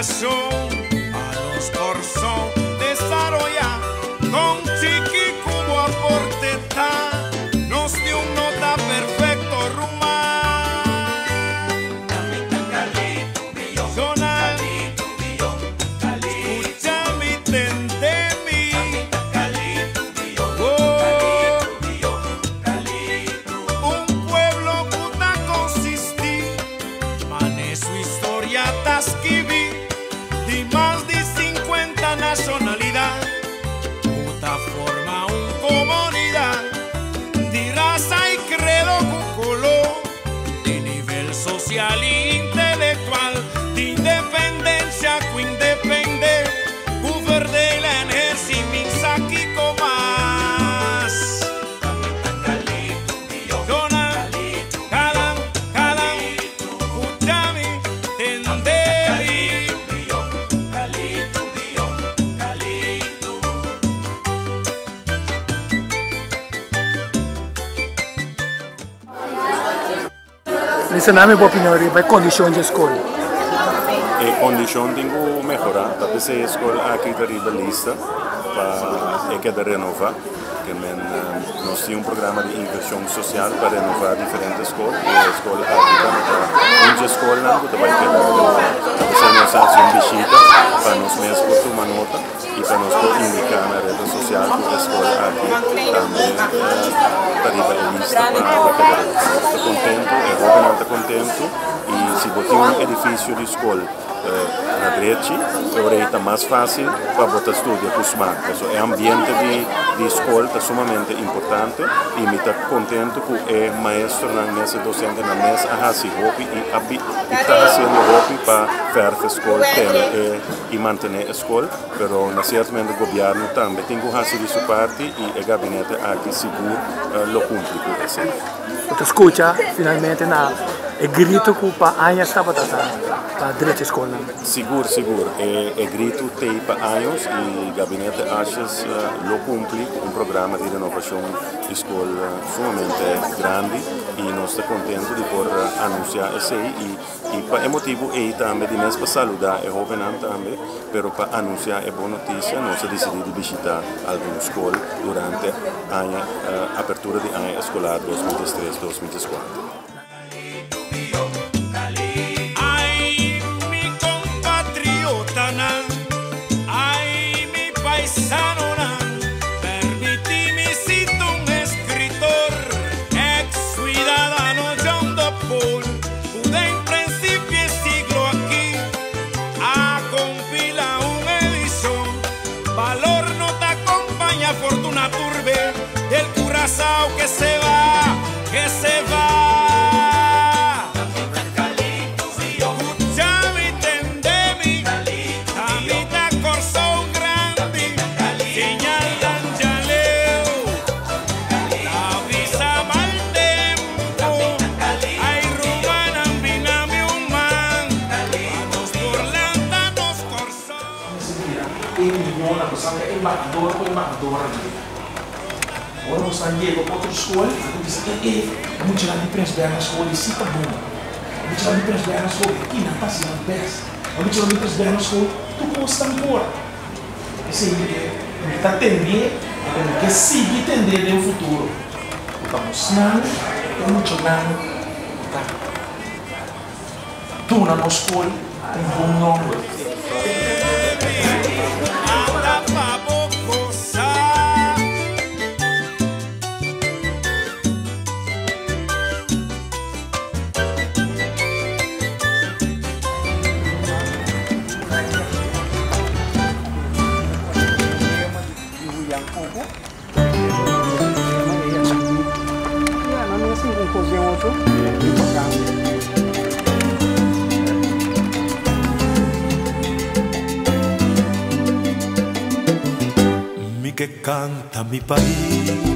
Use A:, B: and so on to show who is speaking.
A: educación a los cursos desarrollar con chiqui como aporte ta, nos dio un nota perfecto rumán. De más de 50 nacionalidades, puta forma una comunidad de raza y credo con color, de nivel social e intelectual, de independencia que independe, goberde la energía min aquí con más.
B: Essa não é a minha opinião, vai condição de escola.
C: A condição tem que melhorar, para essa escola aqui está ribalista, para que renovar, que nós temos programa de inversão social para renovar diferentes escolas, e a escola aqui está escola não vai quedar, para nós fazer uma visita, para nós mesmos tomar nota e para nós indicar na rede social que a escola aqui também está ribalista para quedar. Está contente, a Europa não está contente, e se botar um edifício de escola na direita, é mais fácil para botar estúdio com os marcos. O ambiente de escola está sumamente importante e me está contente que é maestro na mesa, docente na mesa, a fazer roupa e está fazendo roupa para fazer a escola e manter a escola, mas certamente o governo também tem que fazer sua parte e o gabinete aqui seguro lo cumpre com isso.
B: Você escuta finalmente o grito que o Aya estava tratando para a direita escola.
C: Seguro. O grito tem para anos e o gabinete achas lo cumpre um programa de renovação de escola sumamente grande e nós estamos contentes de poder anunciar isso e para o motivo é também de nós para saludar a jovem também, mas para anunciar a boa notícia nós decidimos visitar alguma escola durante a abertura de ano escolar 2023-2024.
A: Que se va, que se va. Escúchame, entendeme. Tamita corso grande, señal d'angeleo. La visa mal tempo. Ay, rumana, binami un man. Vamos por lanta, nos corso.
D: Agora você chega para outra escola e diz que muito lá de presbiar na escola e se tá bom. Muito lá de presbiar na escola aqui não está sendo best. Muito lá de presbiar na escola tu posta embora. Esse aí está atender, que seguir atender no futuro. Estamos mostrando, estamos mostrando, tá? Tu na nossa escola tem um bom nome.
A: Mi que canta mi país.